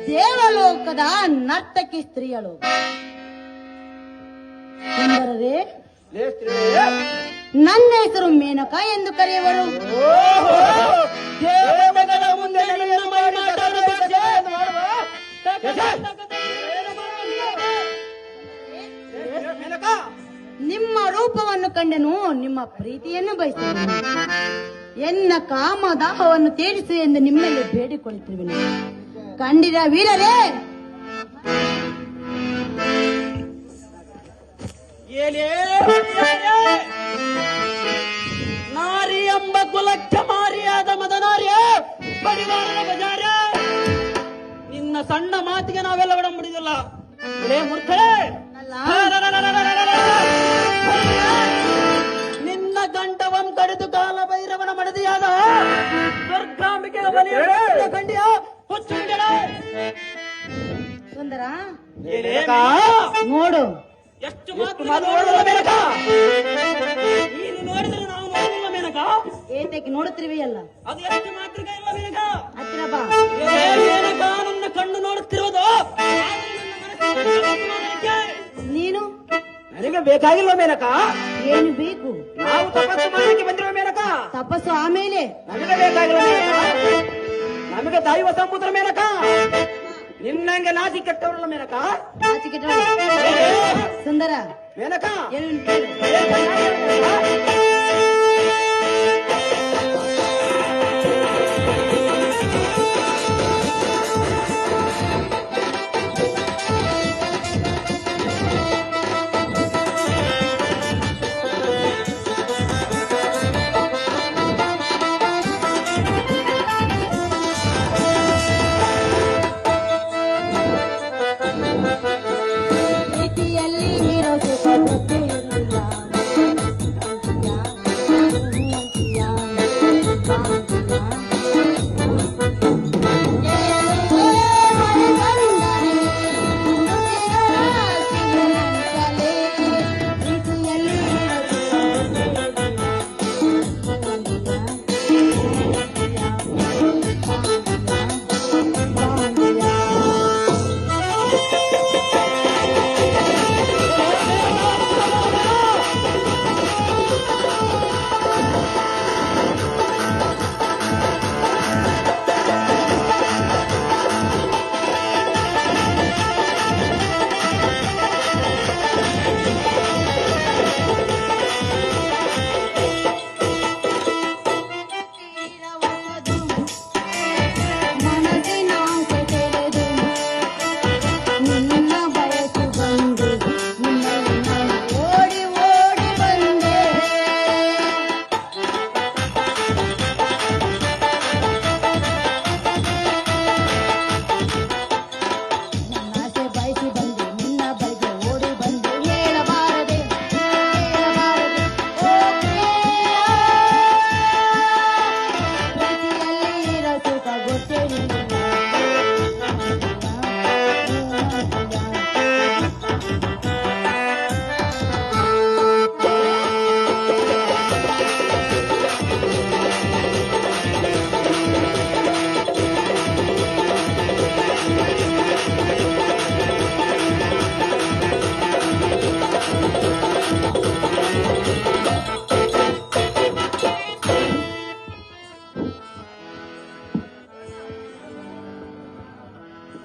ದೇವಲೋಕದ ನರ್ತಕಿ ಸ್ತ್ರೀಯಳು. ಸುಂದರರೇ, ನನ್ನ ಹೆಸರು ಮೇನಕ ಎಂದು ಕರೆಯುವರು. ನಿಮ್ಮ ರೂಪವನ್ನು ಕಂಡೆನು, ನಿಮ್ಮ ಪ್ರೀತಿಯನ್ನು ಬಯಸಿದೆನು. ಎನ್ನ ಕಾಮದಾಹವನ್ನು ತೀರಿಸು ಎಂದು ನಿಮ್ಮಲ್ಲಿ ಬೇಡಿಕೊಳ್ಳುತ್ತಿರುವೆನು. ಕಂಡಿರ ವೀರರೇ, ನಾರಿ ಎಂಬ ಕುಲಕ್ಕೆ ಮಾರಿಯಾದ ಮದನಾರ್ಯ ಪರಿವಾರದ ಬಜಾರ. ನಿನ್ನ ಸಣ್ಣ ಮಾತಿಗೆ ನಾವೆಲ್ಲ ಒಡಂಬಡಿದಿಲ್ಲ. ಮೂರ್ಖರೇ, ನಿನ್ನ ಗಂಟವಂ ಕಡಿದು ಕಾಲ ಭೈರವನ ಮಡದಿಯಾದ ದುರ್ಗಾಂಬಿಕೆಯ ಕಂಡಿಯ ಹುಚ್ಚುಂಜನ. ಸುಂದರ ನೋಡು, ಎಷ್ಟು ಮಾತುಗಳು ಮೇನಕ. ನೀನು ನೋಡಿದ್ರೆ ನಾವು ನೋಡಿಲ್ಲ ಮೇನಕ. ಏತಕ್ಕೆ ನೋಡುತ್ತಿರುವೆಯಲ್ಲ, ಅದು ಎಷ್ಟು ಮಾತೃಕ ಇಲ್ಲ ಮೇನಕ. ಹತ್ತಿರ ಬಾ. ಮೇನಕ, ನನ್ನ ಕಣ್ಣು ನೋಡುತ್ತಿರುವುದು. ನೀನು ನನಗೆ ಬೇಕಾಗಿಲ್ಲ ಮೇನಕ. ಏನು ಬೇಕು? ನಾವು ತಪಸ್ಸು ಮಾಡಲಿಕ್ಕೆ ಬಂದಿರುವ ಮೇನಕ. ತಪಸ್ಸು ಆಮೇಲೆ ನಮಗೆ ಬೇಕಾಗಿಲ್ಲ ಮೇನಕ. ನಮಗೆ ದೈವ ಸಮುದ್ರ ಮೇನಕ. ನಿನ್ನಂಗೆ ನಾಚಿ ಕೆಟ್ಟವರಲ್ಲ ಮೇನಕ. ಸುಂದರ ಮೇನಕ,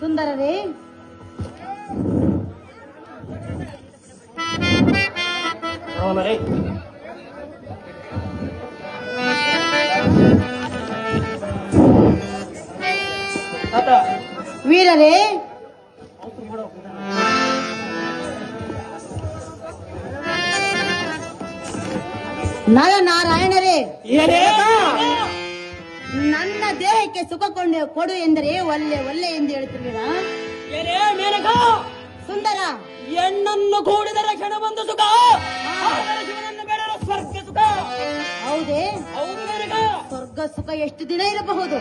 ಸುಂದರರೇ, ವೀರರೇ, ನರನಾರಾಯಣರೇ, ನನ್ನ ದೇಹಕ್ಕೆ ಸುಖ ಕೊಡು ಎಂದರೆ ಒಲ್ಲೆ ಒಲ್ಲೆ ಎಂದು ಹೇಳುತ್ತಿರುವಿರಾ? ಸುಂದರ, ಹೆಣ್ಣನ್ನು ಕೂಡಿದರೆ ಕ್ಷಣ ಬಂದು ಸುಖ, ಸ್ವರ್ಗ ಸುಖ. ಹೌದೇ? ಹೌದು ಮೇನಕ. ಸ್ವರ್ಗ ಸುಖ ಎಷ್ಟು ದಿನ ಇರಬಹುದು?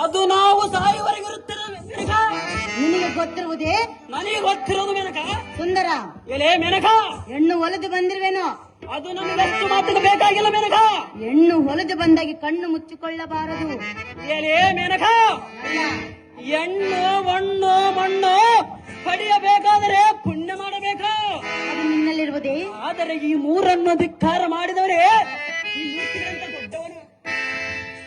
ಅದು ನಾವು ಸಾಯುವರೆಗೆ ಇರುತ್ತೇವೆ ಮೇನಕ. ನಿನಗೆ ಗೊತ್ತಿರುವುದೇ? ನನಗೆ ಗೊತ್ತಿರೋದು ಮೇನಕ. ಸುಂದರ, ಎಲೆ ಮೇನಕ, ಹೆಣ್ಣು ಹೊಲದು ಬಂದಿರುವೆನೋ? ಅದು ನಮಗೆ ಅಷ್ಟು ಮಾತಿಗೆ ಬೇಕಾಗಿಲ್ಲ ಮೇನಕ. ಹೆಣ್ಣು ಹೊಲದು ಬಂದಾಗಿ ಕಣ್ಣು ಮುಚ್ಚಿಕೊಳ್ಳಬಾರದು. ಎಲೆ ಮೇನಕ, ಹೆಣ್ಣು ಮಣ್ಣು ಮಣ್ಣು ಪಡೆಯಬೇಕಾದರೆ ಪುಣ್ಯ ಮಾಡಬೇಕು. ಅದು ನಿನ್ನಲ್ಲಿರುವುದೇ. ಆದರೆ ಈ ಮೂರನ್ನು ಧಿಕ್ಕಾರ ಮಾಡಿದವರೇ ಈ ಮೂರ್ತಿಗಳಂತ ದೊಡ್ಡವನು.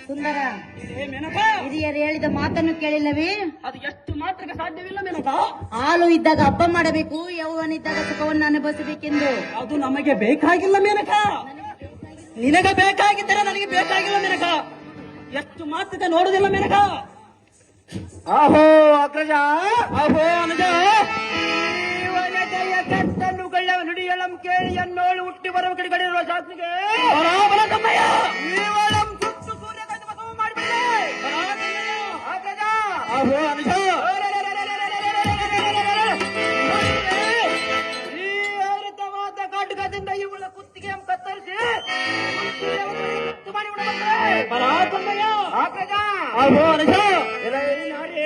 ಸುಂದರ, ಇದೇ ಮೆನಕ, ಹಿರಿಯರು ಹೇಳಿದ ಮಾತನ್ನು ಕೇಳಿಲ್ಲವೇ? ಅದು ಎಷ್ಟು ಮಾತ್ರಕ್ಕೆ ಸಾಧ್ಯವಿಲ್ಲ ಮೆನಕ. ಹಾಲು ಇದ್ದಾಗ ಹಬ್ಬ ಮಾಡಬೇಕು, ಯೌವನಿದ್ದಾಗ ಸುಖವನ್ನು ಅನುಭವಿಸಬೇಕೆಂದು. ಅದು ನಮಗೆ ಬೇಕಾಗಿಲ್ಲ ಮೆನಕ. ನಿನಗೆ ಬೇಕಾಗಿದ್ದರೆ ನನಗೆ ಬೇಕಾಗಿಲ್ಲ ಮೆನಕ. ಎಷ್ಟು ಮಾತ್ರಕ್ಕೆ ನೋಡುದಿಲ್ಲ ಮೆನಕ. ಆಹೋ ಅಗ್ರಜ, ಅಹೋ ಅನುಜ, ಜಯ ಕಟ್ಟನ್ನು ಕಳ್ಳ ನುಡಿಯಳಂ ಕೇಳಿ ಅನ್ನೋಳು ಹುಟ್ಟಿ ಬರುವ ಕಡೆ ಕಡಿರುವ ಶಾಸ್ತ್ರಿಗೆ ಬರಾಬರ ತಮ್ಮಯ್ಯ. ಈವಳಂ ಸುತ್ತು ಸೂರ್ಯ ಕಂಡು ಮಗವು ಮಾಡಿಬಿಟ್ಟೆ. ಅಗ್ರಜ, ಅಹೋ ಅನುಜ, ಈ ಹರಿತವಾದ ಕಾಟುಕದಿಂದ ಇವಳ ಕುತ್ತಿಗೆ ಕತ್ತರಿಸಿ ಮುತ್ತು ಮಾಡಿ ಬಿಡಬಂದ್ರೆ. ಬರಾ ತಮ್ಮಯ್ಯ. ಅಗ್ರಜ, ಅಹೋ ಅನುಜ, ನೋಡಿ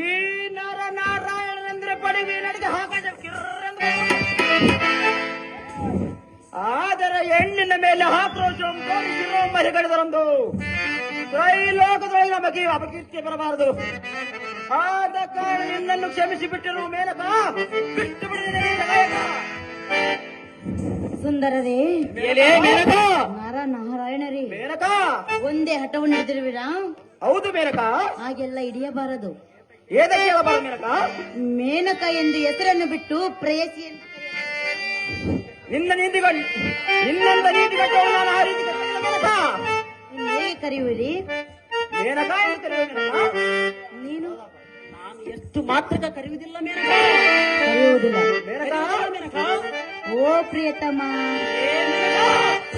ಈ ನರ ನಾರಾಯಣನೆಂದ್ರೆ ಪಡಿಗೆ ನಡೆದು ಹಾಕಂಡ ಕಿರ್ರಂದ್ರೆ, ಆದರೆ ಹೆಣ್ಣಿನ ಮೇಲೆ ಆಕ್ರೋಶ ಮರಿಗಳಿದರೊಂದು ತ್ರೈಲೋಕದೊಳಗೆ ನಮಗೆ ಅಪಕೀರ್ತಿ ಬರಬಾರದು. ಆದ ಕಾರಣ ನಿನ್ನನ್ನು ಕ್ಷಮಿಸಿ ಬಿಟ್ಟಿರುವ ಮೇಲಕ ಬಿಟ್ಟು ಬಿಡಿದ ಸುಂದರರೇ, ಎಲೆ ಮೇನಕ, ನರ ನಾರಾಯಣರೇ, ಮೇನಕ, ಒಂದೇ ಹಠವನ್ನು ಹಿಡಿದಿರುವಿರಾ? ಹೌದು ಮೇನಕ. ಹಾಗೆಲ್ಲ ಹಿಡಿಯಬಾರದು. ಏದಕ್ಕೆ ಹೇಳಬಾರದು ಮೇನಕ? ಮೇನಕ ಎಂದು ಹೆಸರನ್ನು ಬಿಟ್ಟು ಪ್ರೇಯಸಿ ಎಂದು ಕರೆಯಬೇಕು. ನಿನ್ನ ನಿನ್ನಂತ ನೀತಿಗಟ್ಟೋಳು ನಾನು ಆ ರೀತಿ ಕರೆಯಲ್ಲ ಮೇನಕ. ಇನ್ನು ಹೇಗೆ ಕರೆಯುವಿರಿ? ಮೇನಕ ಎಂದು ಕರೆಯುವ ಮೇನಕ. ನೀನು ನಾನು ಎಷ್ಟು ಮಾತ್ರಕ್ಕೆ ಕರೆಯುವುದಿಲ್ಲ ಮೇನಕ. ಕರೆಯುವುದಿಲ್ಲ. ಮೇನಕ, ಮೇನಕ, ಓ ಪ್ರಿಯತಮ, ಏ ಮೇನಕ,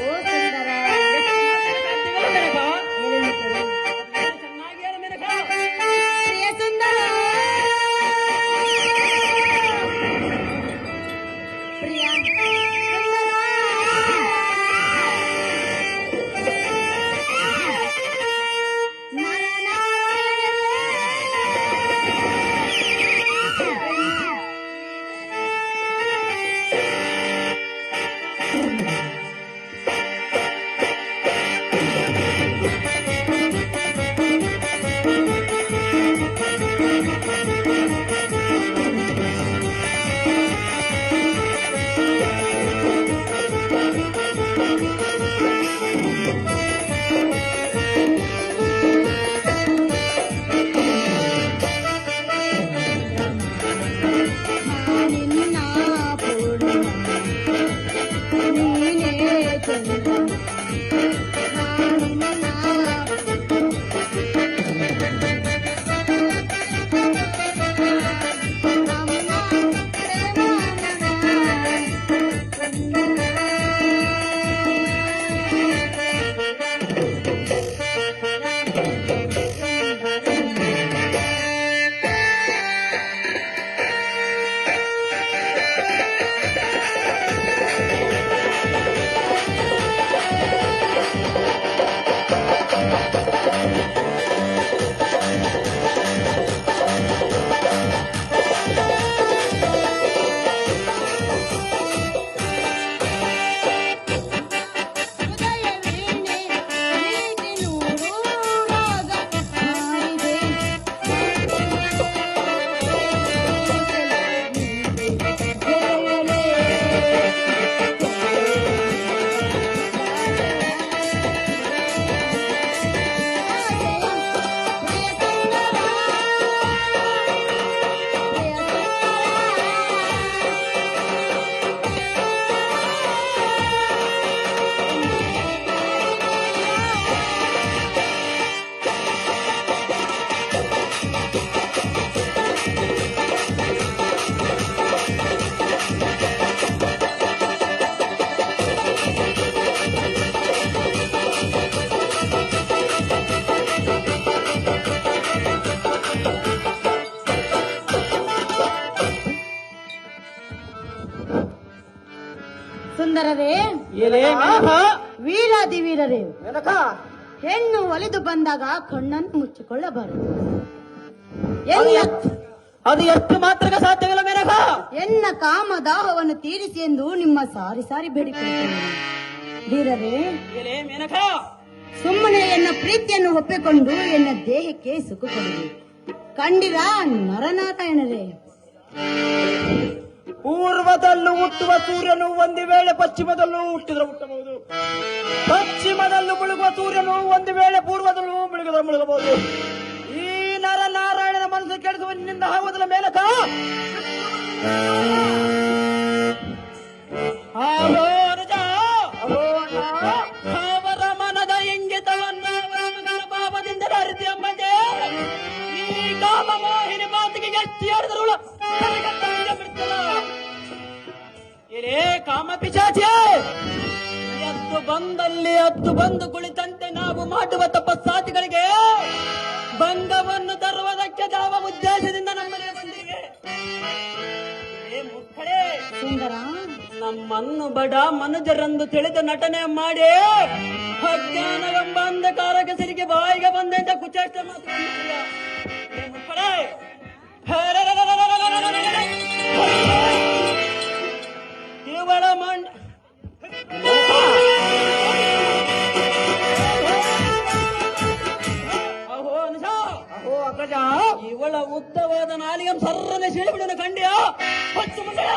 ಓ ಸುಂದರ, ಎಷ್ಟು ಮಾತ್ರಕ್ಕೆ ಸಾಧ್ಯವಿಲ್ಲ ಮೇನಕ. ಹೇಳಲು ಕೇಳು. ಚೆನ್ನಾಗಿ ಹೇಳು ಮೇನಕ. ಪ್ರಿಯ ಸುಂದರ, ಪ್ರಿಯ ನಿನ್ನ ಪೂರ್ಣ ನೀನೇ ಚಂದ. ಸುಂದರರೇ, ಎಲೆ ಮೇನಕ, ವೀರಾದಿ ವೀರರೇ, ಮೇನಕ, ಹೆಣ್ಣು ಒಲಿದು ಬಂದಾಗ ಕಣ್ಣನ್ನು ಮುಚ್ಚಿಕೊಳ್ಳಬಾರದು. ಅದು ಎಷ್ಟು ಮಾತ್ರಕ್ಕೆ ಸಾಧ್ಯವಿಲ್ಲ ಮೇನಕ. ಎನ್ನ ಕಾಮದಾಹವನ್ನು ತೀರಿಸಿ ಎಂದು ನಿಮ್ಮ ಸಾರಿ ಸಾರಿ ಬೇಡಿಕೊಳ್ಳುತ್ತೇನೆ. ವೀರರೇ, ಎಲೆ ಮೇನಕ, ಸುಮ್ಮನೆ ಎನ್ನ ಪ್ರೀತಿಯನ್ನು ಒಪ್ಪಿಕೊಂಡು ಎನ್ನ ದೇಹಕ್ಕೆ ಸುಖ ಕೊಡುವೆ. ಕಂಡಿರ ನರನಾರಾಯಣರೇ, ಪೂರ್ವದಲ್ಲೂ ಹುಟ್ಟುವ ಸೂರ್ಯನು ಒಂದು ವೇಳೆ ಪಶ್ಚಿಮದಲ್ಲೂ ಹುಟ್ಟಿದ್ರೆ ಹುಟ್ಟಬಹುದು, ಪಶ್ಚಿಮದಲ್ಲೂ ಮುಳುಗುವ ಸೂರ್ಯನು ಒಂದು ವೇಳೆ ಪೂರ್ವದಲ್ಲೂ ಮುಳುಗಿದ್ರೆ ಮುಳುಗಬಹುದು. ಈ ನರನಾರಾಯಣನ ಮನಸ್ಸು ಕೆಡಿಸುವ ನಿನ್ನಿಂದ ಆಗುವುದಿಲ್ಲ ಮೇನಕ. ಅವರ ಮನದ ಇಂಗಿತವನ್ನ ಭಾವದಿಂದ ಅರಿತಿ ಅಮ್ಮಂಗೆ ಈ ಕಾಮ ಮೋಹಿನಿ ಮಾತಿಗೆ ಗಟ್ಟಿ ಆಡಿದ್ರು ಇರೇ ಕಾಮ ಪಿಶಾಚಿ. ಎದ್ದು ಬಂದಲ್ಲಿ ಹತ್ತು ಬಂದು ಕುಳಿತಂತೆ ನಾವು ಮಾಡುವ ತಪಸ್ಸಾತಿಗಳಿಗೆ ಭಂಗವನ್ನು ತರುವುದಕ್ಕೆ ಯಾವ ಉದ್ದೇಶದಿಂದ ನಮ್ಮನೆ ಬಂದಿವೆ. ಮುಕ್ಕಡೆ ಸುಂದರ, ನಮ್ಮನ್ನು ಬಡ ಮನುಜರೆಂದು ತಿಳಿದು ನಟನೆ ಮಾಡಿ ಅಜ್ಞಾನವೆಂಬ ಅಂಧಕಾರ ಕೆಸರಿಗೆ ಬಾಯಿಗೆ ಬಂದಂತ ಕುಚಾಷ್ಟ ಮಾತುಕೊಂಡಿಲ್ಲ. ಕೇವಲ ಮಂಡ ಅಹೋ ಅಗ್ರಜ, ಇವಳ ಉದ್ದವಾದ ನಾಲಿಗೆ ಸರ್ರನೆ ಸೀಳಿಬಿಡೋಣ ಕಂಡ್ಯ ಹೊತ್ತು ಮುಂದೆ.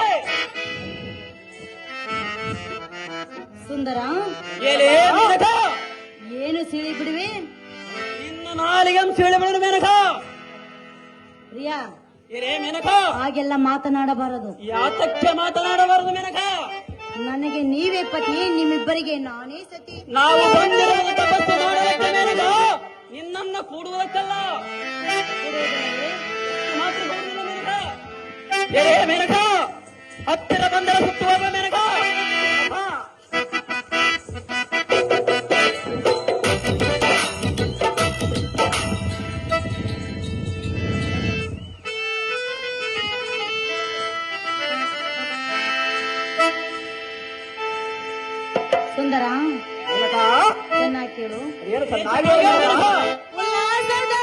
ಸುಂದರ, ಏಲೇ ಮೇನಕ, ಏನು ಸಿಳಿ ಬಿಡುವೆ? ನಿನ್ನ ನಾಲಿಗೆ ಸೀಳಿಬಿಡೋಣ ಮೇನಕ. ಪ್ರಿಯಾ, ಏರೇ ಮೇನಕ, ಹಾಗೆಲ್ಲ ಮಾತನಾಡಬಾರದು. ಯಾತಕ್ಕೆ ಮಾತನಾಡಬಾರದು ಮೇನಕ? ನನಗೆ ನೀವೇ ಪತಿ, ನಿಮ್ಮಿಬ್ಬರಿಗೆ ನಾನೇ ಸತಿ. ನಾವು ಬಂದಿರುವುದು ತಪಸ್ಸು ಮಾಡುವುದಕ್ಕೆ ಮೇನಕ, ನಿನ್ನನ್ನ ಕೂಡುವುದಕ್ಕಲ್ಲ. ಮಾತ್ರ ಬರುವುದಿಲ್ಲ ಮೇನಕ. ಏರೇ ಮೇನಕ, ಹತ್ತಿರ ಬಂದರೆ ಸುತ್ತುವಾಗ ಮೇನಕ. ಸುಂದರ, ಮೇನಕ, ಚೆನ್ನಾಗಿ ಕೇಳು. ಏನು ಚೆನ್ನಾಗಿ ಹೇಳಿದ್ರಲ್ಲ? ಉಲ್ಲಾಸದ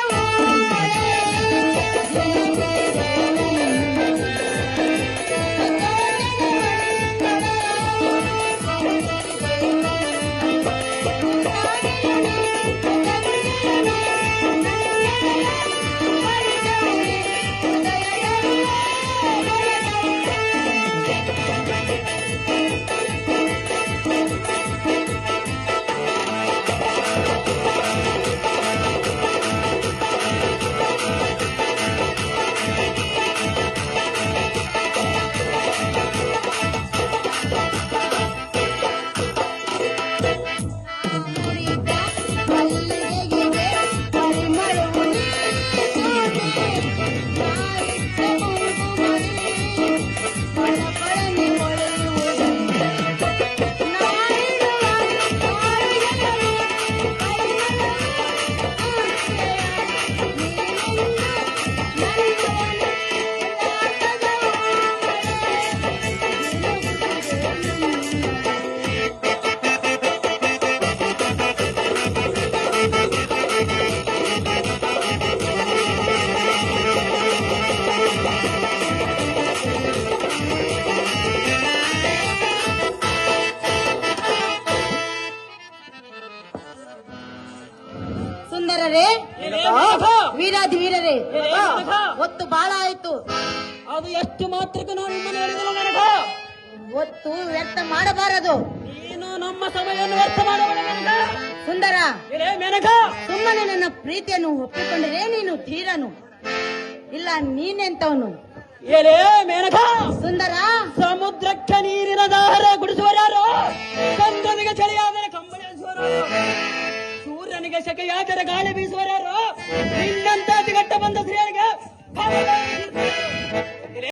ಸುಂದರರೇ, ವೀರಾದಿ ವೀರರೇ, ಒತ್ತು ಬಾಳ ಆಯ್ತು. ಅದು ಎಷ್ಟು ಮಾತ್ರಕ್ಕೆ ನಾನು ನಿಮ್ಮನ್ನು ಹೇಳಿದಲ್ಲ ನನಗ. ಒತ್ತು ವ್ಯರ್ಥ ಮಾಡಬಾರದು. ನೀನು ನಮ್ಮ ಸಮಯವನ್ನು ವ್ಯರ್ಥ ಮಾಡಬೇಡ ನನಗ. ಸುಂದರ, ಏನೇ ಮೇನಕ, ಸುಮ್ಮನೆ ನನ್ನ ಪ್ರೀತಿಯನ್ನು ಒಪ್ಪಿಕೊಂಡರೆ ನೀನು ತೀರನು, ಇಲ್ಲ ನೀನೆಂತವನು. ಏನೇ ಮೇನಕ, ಸುಂದರ, ಸಮುದ್ರಕ್ಕೆ ನೀರಿನ ದಾರ ಕುಡಿಸುವರಾರು, ಚಂದ್ರನಿಗೆ ಚಳಿಯಾದರೆ ಕಂಬಳಿ ಹರಿಸುವರು, ಸೂರ್ಯನಿಗೆ ಶೆಕೆಯಾದರೆ ಗಾಳಿ ಬೀಸುವರಾರು, ನಿನ್ನಂತ ಅತಿಗಟ್ಟ ಬಂದ ಸ್ತ್ರೀಯರಿಗೆ